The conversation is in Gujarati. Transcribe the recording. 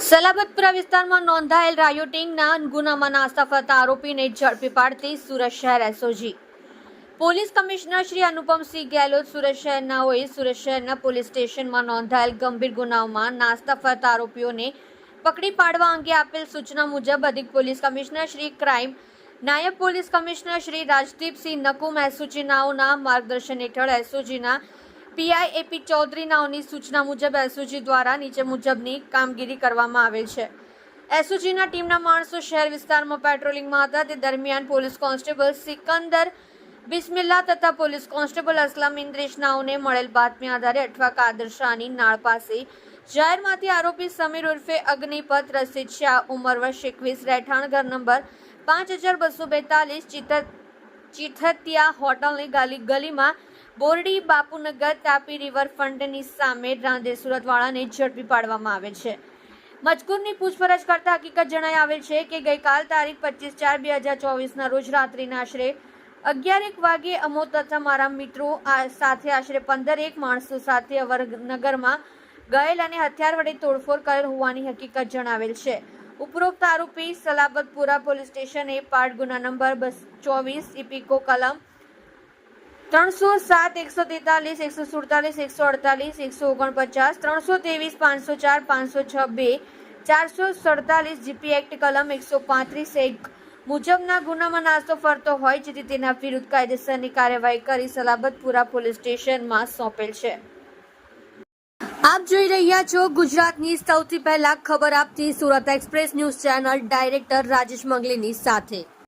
સલાબતપુરા વિસ્તારમાં નોંધાયેલ રાયોટિંગના ગુનામાં નાસ્તા ફરતા આરોપીને ઝડપી પાડતી સુરત શહેર SOG police commissioner Shri Anupamsinh Gehlot Surat શહેરના પોલીસ સ્ટેશનમાં નોંધાયેલ ગંભીર ગુનાઓમાં નાસ્તા ફરતા આરોપીઓને પકડી પાડવા અંગે આપેલ સૂચના મુજબ અધિક પોલીસ કમિશનર શ્રી ક્રાઇમ નાયબ પોલીસ કમિશનર શ્રી રાજદીપસિંહ નકુમ એસઓજીનાઓના માર્ગદર્શન હેઠળ એસઓજીના પીઆઈ એપી ચૌધરી નાઓની સૂચના મુજબ એસઓજી દ્વારા નીચે મુજબની કામગીરી કરવામાં આવેલ છે। એસઓજીના ટીમના માણસો શહેર વિસ્તારમાં પેટ્રોલિંગમાં હતા તે દરમિયાન પોલીસ કોન્સ્ટેબલ સિકંદર બિસ્મિલ્લા તથા પોલીસ કોન્સ્ટેબલ અસલમ ઇન્દ્રેશ નાઓને મળેલ બાતમી આધારે અઠવા કાદર શાહની નાળ પાસે જાહેરમાંથી આરોપી સમીર ઉર્ફે અગ્નિપત રસીદ શાહ ઉંમર વર્ષ 21 રહેઠાણ ઘર નંબર 5242 ચીથતિયા હોટલની ગલીમાં બોરડી બાપુનગર તાપી રિવરફ્રન્ટની સામે રાંધે સુરતવાળાને ઝડપી પાડવામાં આવે છે। મજકૂરની પૂછપરછ કરતા હકીકત જણાઈ આવેલ છે કે ગઈકાલ તારીખ 25/4/2024ના રોજ રાત્રિના આશરે 11 વાગે અમો તથા મારા મિત્રો સાથે આશરે 15 માણસો સાથે અવરનગરમાં ગયેલ અને હથિયાર વડે તોડફોડ કરેલ હોવાની હકીકત જણાવેલ છે। ઉપરોક્ત આરોપી સલાબતપુરા પોલીસ સ્ટેશને પાટ ગુના નંબર 24 ઇપિકો કલમ 307 143 147 148 149 323 504 506 2 447 જીપી એક્ટ કલમ 135 1 મુજબના ગુનામાં નાસ્તો ફરતો હોય જેથી તેના વિરુદ્ધ કાયદેસરની કાર્યવાહી કરી સલાબતપુરા પોલીસ સ્ટેશનમાં સોંપેલ છે। આપ જોઈ રહ્યા છો ગુજરાતની સૌથી પહેલા ખબર આપતી Surat express news channel director Rajesh મંગલીની સાથે।